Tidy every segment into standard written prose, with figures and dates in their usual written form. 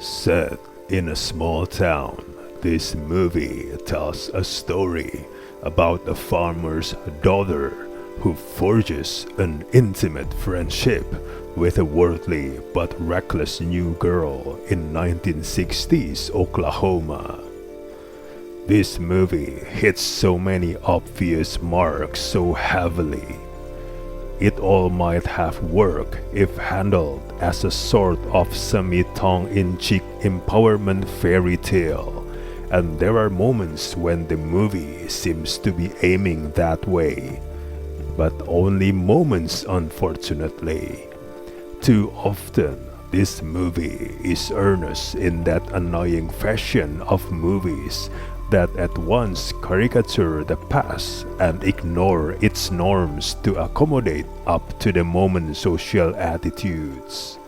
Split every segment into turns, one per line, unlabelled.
Set in a small town, this movie tells a story about a farmer's daughter who forges an intimate friendship with a worldly but reckless new girl in 1960s Oklahoma. This movie hits so many obvious marks so heavily. It all might have worked if handled as a sort of semi-tongue-in-cheek empowerment fairy tale, and there are moments when the movie seems to be aiming that way, but only moments, unfortunately. Too often, this movie is earnest in that annoying fashion of movies that at once caricature the past and ignore its norms to accommodate up to the moment's social attitudes.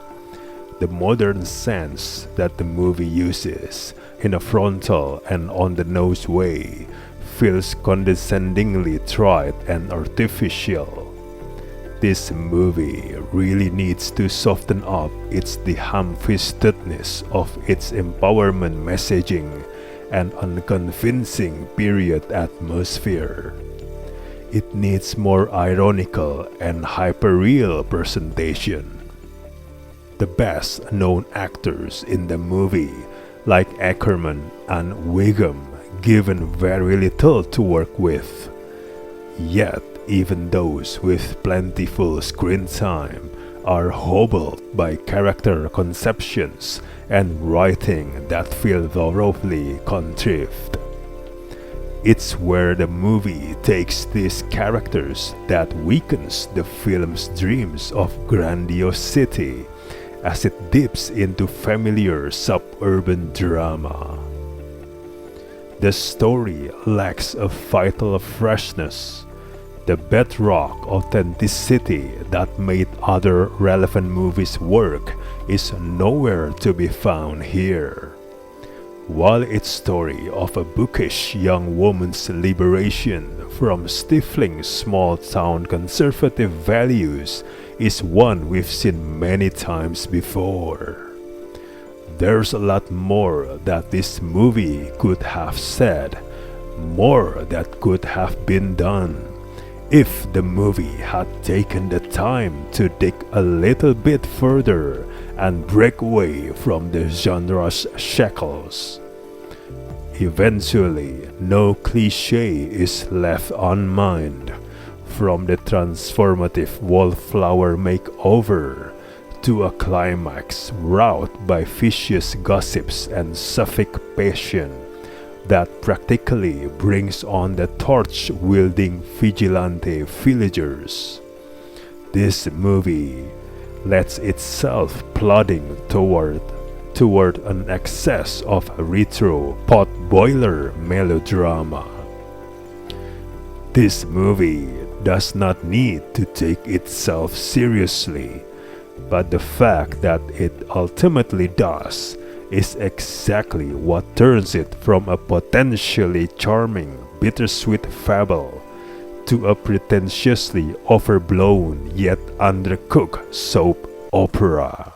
The modern sense that the movie uses in a frontal and on-the-nose way feels condescendingly trite and artificial. This movie really needs to soften up its the ham-fistedness of its empowerment messaging and unconvincing period atmosphere. It needs more ironical and hyperreal presentation. The best known actors in the movie, like Akerman and Whigham, given very little to work with. Yet, even those with plentiful screen time are hobbled by character conceptions and writing that feel thoroughly contrived. It's where the movie takes these characters that weakens the film's dreams of grandiosity as it dips into familiar suburban drama. The story lacks a vital freshness, the bedrock authenticity that made other relevant movies work is nowhere to be found here. While its story of a bookish young woman's liberation from stifling small-town conservative values is one we've seen many times before. There's a lot more that this movie could have said, more that could have been done, if the movie had taken the time to dig a little bit further and break away from the genre's shackles. Eventually, no cliché is left unmined, from the transformative wallflower makeover to a climax wrought by vicious gossips and sapphic passion that practically brings on the torch-wielding vigilante villagers. This movie lets itself plodding toward an excess of retro pot-boiler melodrama. This movie does not need to take itself seriously, but the fact that it ultimately does is exactly what turns it from a potentially charming, bittersweet fable to a pretentiously overblown yet undercooked soap opera.